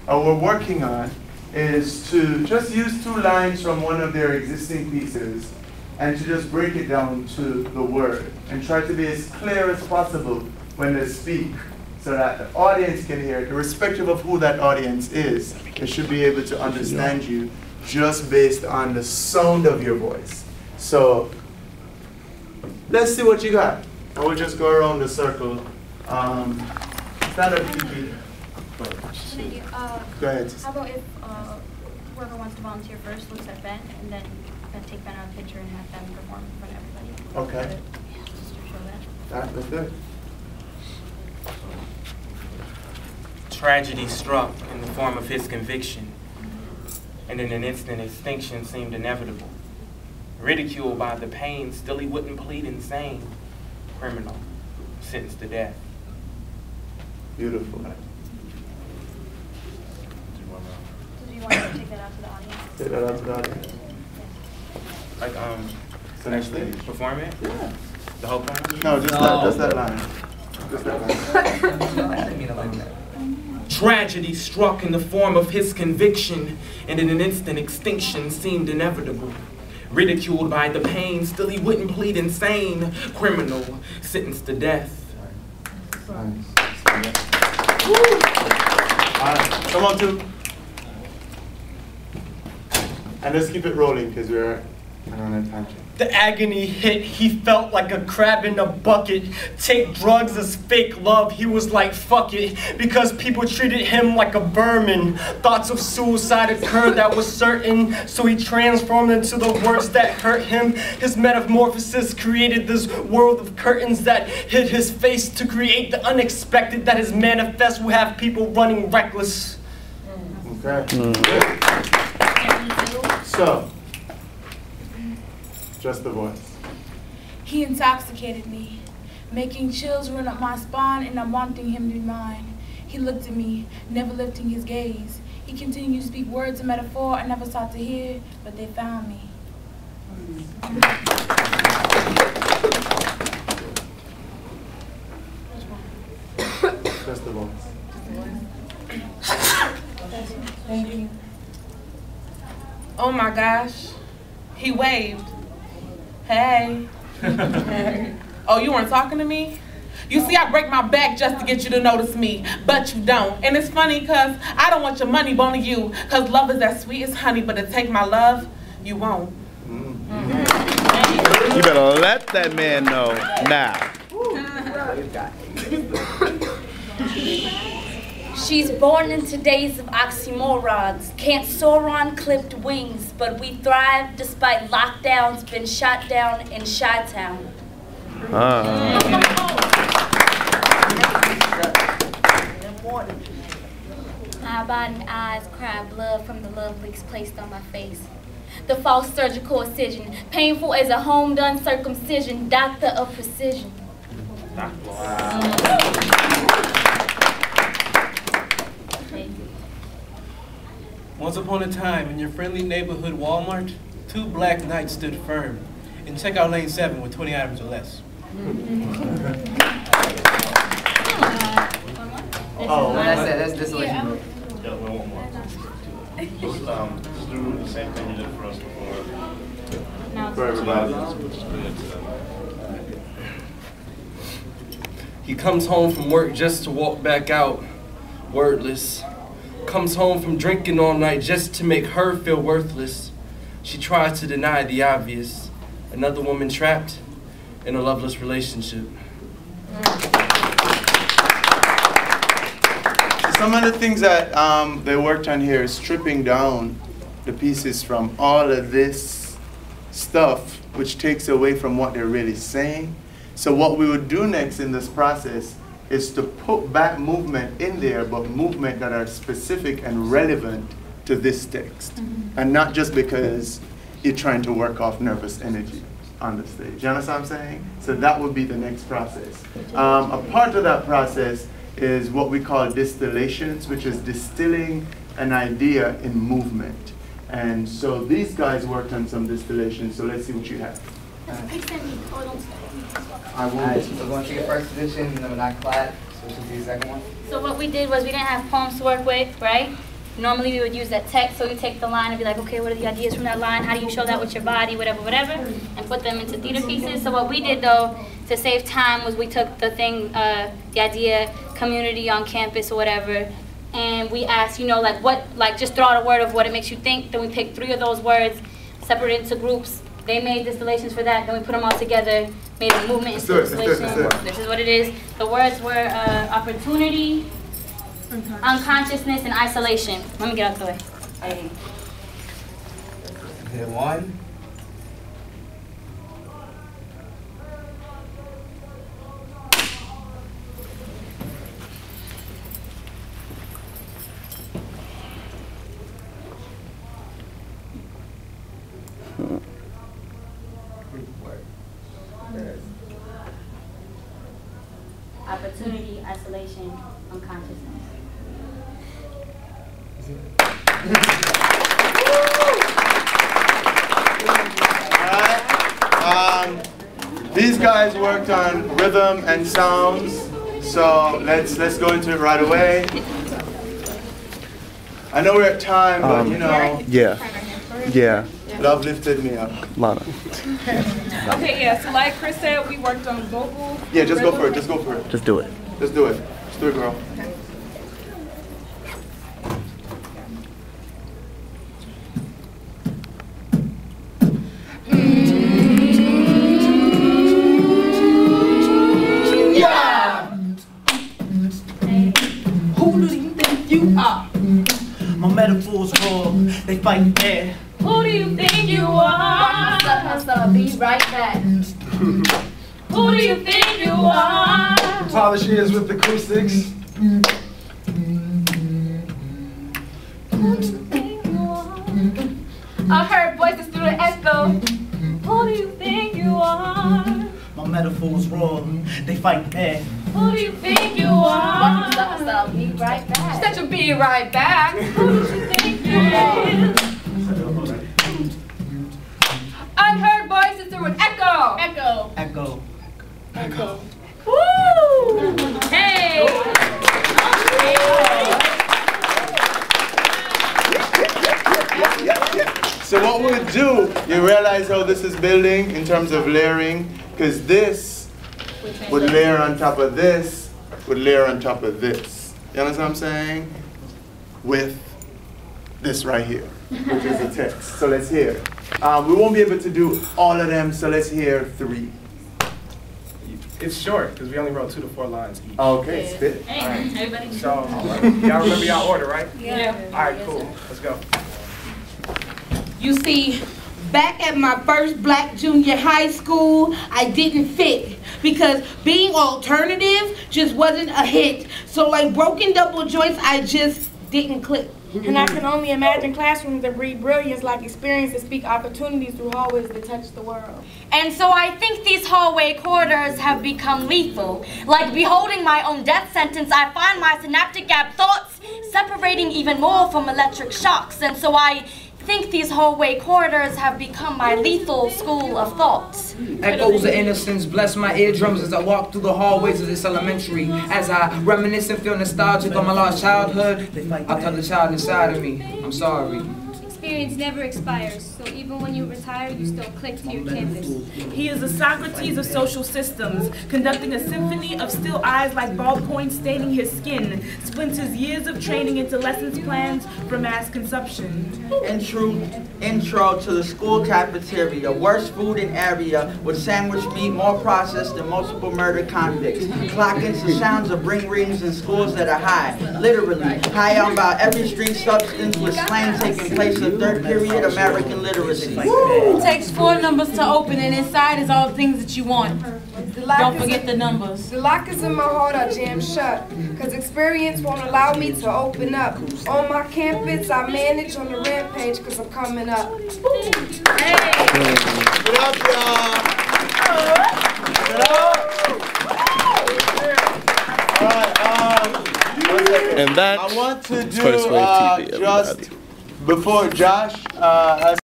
we're working on is to just use 2 lines from one of their existing pieces and to just break it down to the word and try to be as clear as possible when they speak so that the audience can hear it. Irrespective of who that audience is, they should be able to understand you just based on the sound of your voice. So let's see what you got. And we'll just go around the circle. Stand up, Kiki. Go ahead. How about if whoever wants to volunteer first looks at Ben, and then take Ben out of the picture and have them perform in front of everybody? Okay. Just to show that. All right, let's do it. Tragedy struck in the form of his conviction, and in an instant extinction seemed inevitable. Ridiculed by the pain, still he wouldn't plead insane. Criminal, sentenced to death. Beautiful. So do you want to take that out to the audience? Take that out to the audience. Like, So next thing? perform it? Yeah. The whole poem? No, just that line. Just that line. Tragedy struck in the form of his conviction, and in an instant extinction seemed inevitable. Ridiculed by the pain, still he wouldn't plead insane. Criminal, sentenced to death. Come on, 2. And let's keep it rolling because we're on a tangent. The agony hit, he felt like a crab in a bucket. Take drugs as fake love, he was like fuck it. Because people treated him like a vermin. Thoughts of suicide occurred, that was certain. So he transformed into the words that hurt him. His metamorphosis created this world of curtains that hid his face to create the unexpected that his manifest will have people running reckless. Okay. So, just the voice. He intoxicated me, making chills run up my spine, and I'm wanting him to be mine. He looked at me, never lifting his gaze. He continued to speak words of metaphor I never sought to hear, but they found me. Just the voice. Thank you. Oh my gosh, he waved. Hey. Oh, you weren't talking to me? You see, I break my back just to get you to notice me, but you don't. And it's funny because I don't want your money, but only you, because love is as sweet as honey, but to take my love, you won't. You better let that man know now. She's born into days of oxymorons. Can't soar on clipped wings, but we thrive despite lockdowns, been shot down in Chi-Town. Eye-biting eyes cry blood from the love leaks placed on my face. The false surgical incision, painful as a home-done circumcision, doctor of precision. Once upon a time, in your friendly neighborhood Walmart, 2 black knights stood firm in checkout lane 7 with 20 items or less. Oh, that's distillation. Yeah, we want more. Just do the same thing you did for us before. For everybody. He comes home from work just to walk back out, wordless. Comes home from drinking all night just to make her feel worthless. She tries to deny the obvious. Another woman trapped in a loveless relationship. Some of the things that they worked on here is stripping down the pieces from all of this stuff, which takes away from what they're really saying. So what we would do next in this process is to put back movement in there, but movement that are specific and relevant to this text. And not just because you're trying to work off nervous energy on the stage. You understand what I'm saying? So that would be the next process. A part of that process is what we call distillations, which is distilling an idea in movement. And so these guys worked on some distillations, so let's see what you have. I will. Alright, so going to your first position, and then we're not clap, so this will be the second one. So what we did was we didn't have poems to work with, right? Normally we would use that text, so you take the line and be like, okay, what are the ideas from that line? How do you show that with your body, whatever, whatever, and put them into theater pieces. So what we did though, to save time, was we took the thing, the idea, community on campus or whatever, and we asked, you know, like what, like just throw out a word of what it makes you think. Then we picked 3 of those words, separated into groups. They made distillations for that. Then we put them all together, made a movement into distillation. This is what it is. The words were opportunity, unconsciousness, and isolation. Let me get out the way. Okay, 1. Opportunity, isolation, unconsciousness. These guys worked on rhythm and sounds, so let's go into it right away. I know we're at time, but you know. Yeah. Love lifted me up. Lana. Okay, yeah, so like Chris said, we worked on vocal. Yeah, just go for it, just go for it. Just do it. Just do it. Just do it, girl. Who do you think you are? My metaphors raw, they fight fair. Who do you think you are? Hustle, be right back. Who do you think you are? Polish ears with acoustics. Who do you think you are? I heard voices through the echo. Who do you think you are? My metaphors raw, they fight fair. Who do you think you are? Hustle, be right back. Such a be right back. Who do you think you are? Unheard voices through an echo. Echo. Echo. Echo. Woo! Hey! So what we'll do, you realize how this is building in terms of layering, because this would layer on top of this, would layer on top of this. You understand what I'm saying? With this right here, which is the text. So let's hear. We won't be able to do all of them, so let's hear 3. It's short, because we only wrote 2 to 4 lines each. Okay, spit. Hey, all right. everybody. So, y'all remember y'all order, right? Yeah. All right, cool. Let's go. You see, back at my first black junior high school, I didn't fit because being alternative just wasn't a hit. So like broken double joints, I just didn't click. And I can only imagine classrooms that breed brilliance, like experience that speak opportunities through hallways that touch the world. And so I think these hallway corridors have become lethal. Like beholding my own death sentence, I find my synaptic gap thoughts separating even more from electric shocks. And so I think these hallway corridors have become my lethal school of thoughts. Echoes of innocence bless my eardrums as I walk through the hallways of this elementary. As I reminisce and feel nostalgic on my lost childhood, I tell the child inside of me, I'm sorry. Experience never expires, so even when you retire, you still click to your campus. He is a Socrates of social systems, conducting a symphony of still eyes like ballpoints staining his skin, splits his years of training into lessons plans for mass consumption. Intro to the school cafeteria, worst food in area, with sandwich meat more processed than multiple murder convicts. Clock into sounds of ring rings in schools that are high, literally high on about every street substance with slang taking place in third period American literacy. It takes 4 numbers to open, and inside is all the things that you want. Don't forget the numbers. The lockers in my heart are jammed shut, cause experience won't allow me to open up. On my campus, I manage on the rampage, cause I'm coming up. Hey! Good up, y'all! Good up! Alright, and that I want to do First Wave TV, just before Josh has